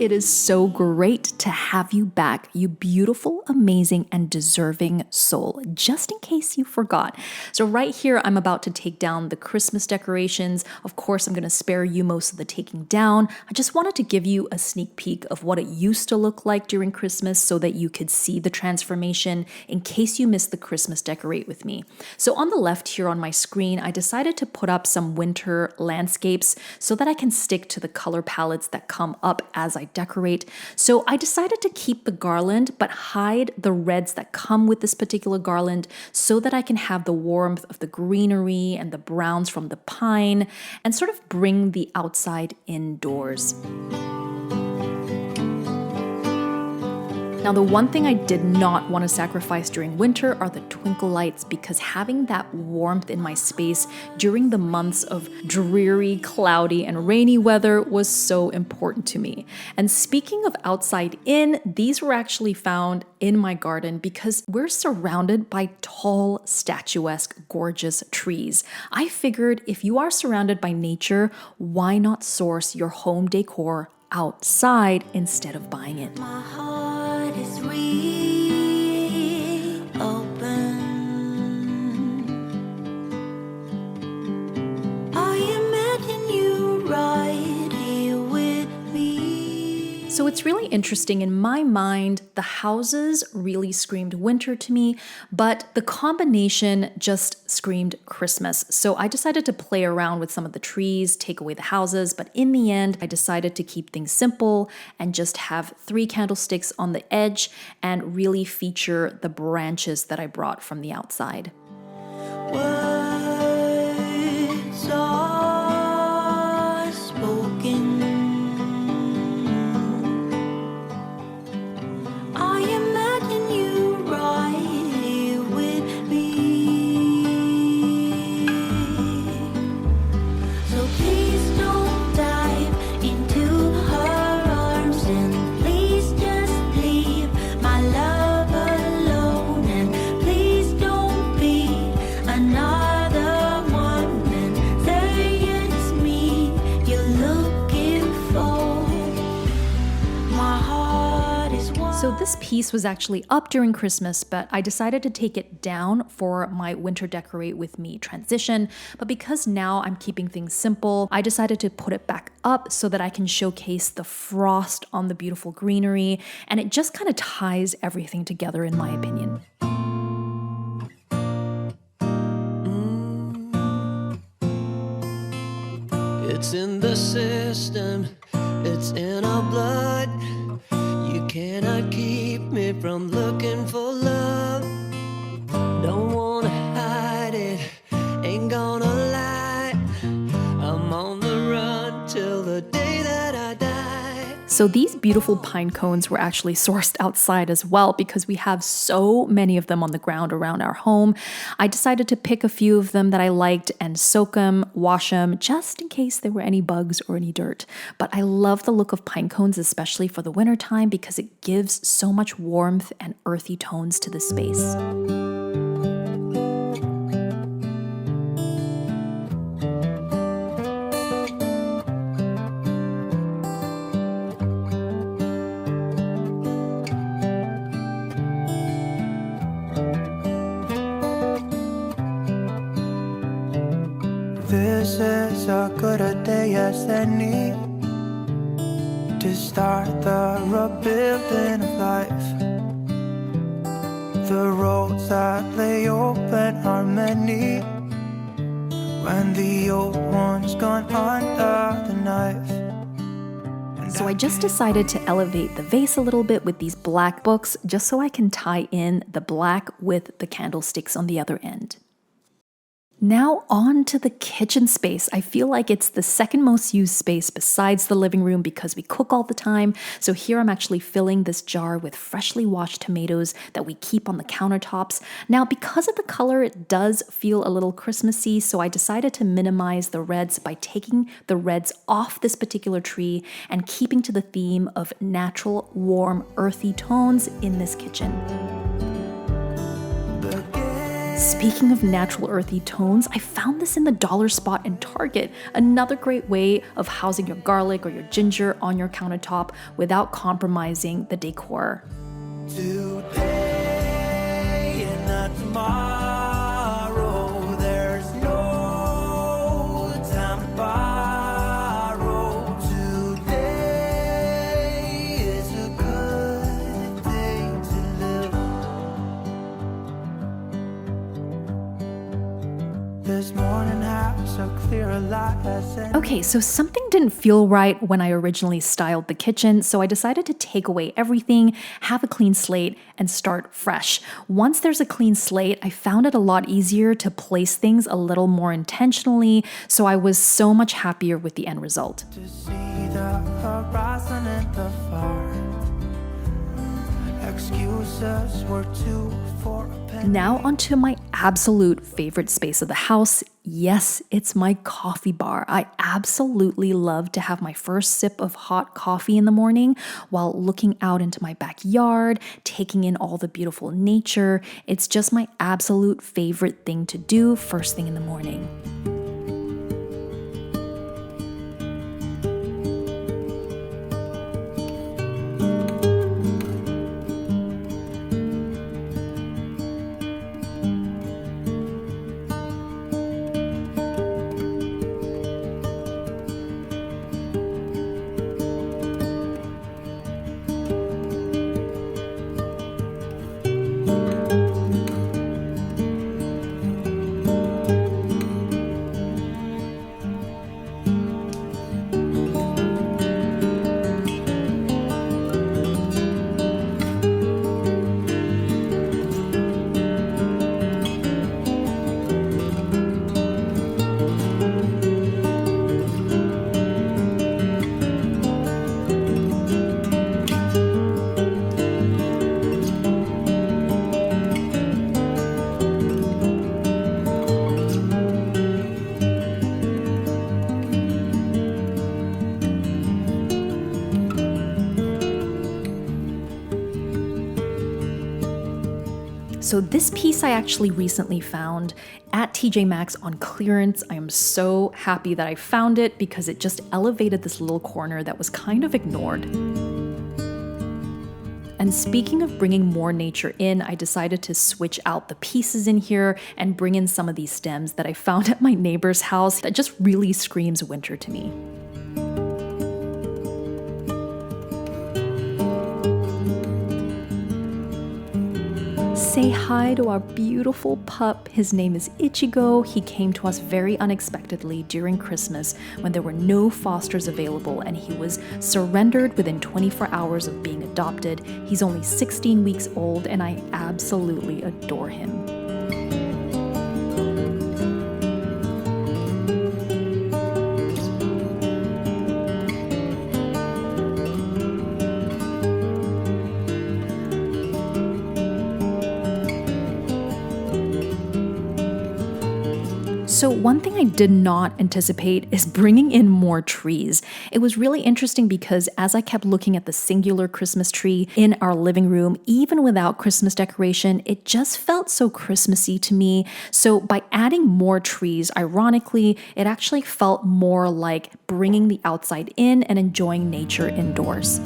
it is so great to have you back, you beautiful, amazing, and deserving soul, just in case you forgot. So right here, I'm about to take down the Christmas decorations. Of course, I'm going to spare you most of the taking down. I just wanted to give you a sneak peek of what it used to look like during Christmas so that you could see the transformation in case you missed the Christmas decorate with me. So on the left here on my screen, I decided to put up some winter landscapes so that I can stick to the color palettes that come up as I decorate. So I decided to keep the garland but hide the reds that come with this particular garland so that I can have the warmth of the greenery and the browns from the pine and sort of bring the outside indoors. Now, the one thing I did not want to sacrifice during winter are the twinkle lights, because having that warmth in my space during the months of dreary, cloudy, and rainy weather was so important to me. And speaking of outside in, these were actually found in my garden because we're surrounded by tall, statuesque, gorgeous trees. I figured if you are surrounded by nature, why not source your home decor outside instead of buying it? My heart is reopened. I imagine you right here with me. So it's really interesting. In my mind, the houses really screamed winter to me, but the combination just screamed Christmas. So I decided to play around with some of the trees, take away the houses, but in the end, I decided to keep things simple and just have 3 candlesticks on the edge and really feature the branches that I brought from the outside. Words are spoken. I imagine you right here with me. So please don't dive into her arms, and please just leave my love alone, and please don't be another one and say it's me you're looking for. My heart is one. So this piece was actually up during Christmas, but I decided to take it down for my winter decorate with me transition. But because now I'm keeping things simple, I decided to put it back up so that I can showcase the frost on the beautiful greenery. And it just kind of ties everything together, in my opinion. It's in the system, it's in our blood. You cannot keep me from looking for love. Don't wanna hide it, ain't gonna lie. I'm on the run till the day that I die. So these beautiful pine cones were actually sourced outside as well because we have so many of them on the ground around our home. I decided to pick a few of them that I liked and soak them, wash them, just in case there were any bugs or any dirt. But I love the look of pine cones, especially for the winter time, because it gives so much warmth and earthy tones to the space. This is as good a day as any to start the rebuilding of life. The roads that lay open are many when the old one's gone under the knife. So I just decided to elevate the vase a little bit with these black books just so I can tie in the black with the candlesticks on the other end. Now on to the kitchen space. I feel like it's the second most used space besides the living room because we cook all the time. So here I'm actually filling this jar with freshly washed tomatoes that we keep on the countertops. Now because of the color, it does feel a little Christmassy, so I decided to minimize the reds by taking the reds off this particular tree and keeping to the theme of natural, warm, earthy tones in this kitchen. Speaking of natural earthy tones, I found this in the dollar spot in Target. Another great way of housing your garlic or your ginger on your countertop without compromising the decor. Today and not tomorrow, there's no time to borrow. Today is a good day to live. This morning has so clear a light. Okay, so something didn't feel right when I originally styled the kitchen, so I decided to take away everything, have a clean slate, and start fresh. Once there's a clean slate, I found it a lot easier to place things a little more intentionally, so I was so much happier with the end result. To see the horizon and the far. Excuses were two for a penny. Now onto my absolute favorite space of the house. Yes, it's my coffee bar. I absolutely love to have my first sip of hot coffee in the morning while looking out into my backyard, taking in all the beautiful nature. It's just my absolute favorite thing to do first thing in the morning. So this piece I actually recently found at TJ Maxx on clearance. I am so happy that I found it because it just elevated this little corner that was kind of ignored. And speaking of bringing more nature in, I decided to switch out the pieces in here and bring in some of these stems that I found at my neighbor's house that just really screams winter to me. Say hi to our beautiful pup. His name is Ichigo. He came to us very unexpectedly during Christmas when there were no fosters available, and he was surrendered within 24 hours of being adopted. He's only 16 weeks old, and I absolutely adore him. So one thing I did not anticipate is bringing in more trees. It was really interesting because as I kept looking at the singular Christmas tree in our living room, even without Christmas decoration, it just felt so Christmassy to me. So by adding more trees, ironically, it actually felt more like bringing the outside in and enjoying nature indoors.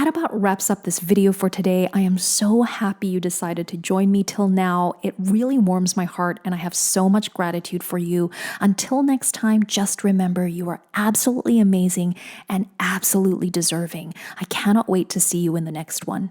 that about wraps up this video for today. I am so happy you decided to join me till now. It really warms my heart and I have so much gratitude for you. Until next time, just remember you are absolutely amazing and absolutely deserving. I cannot wait to see you in the next one.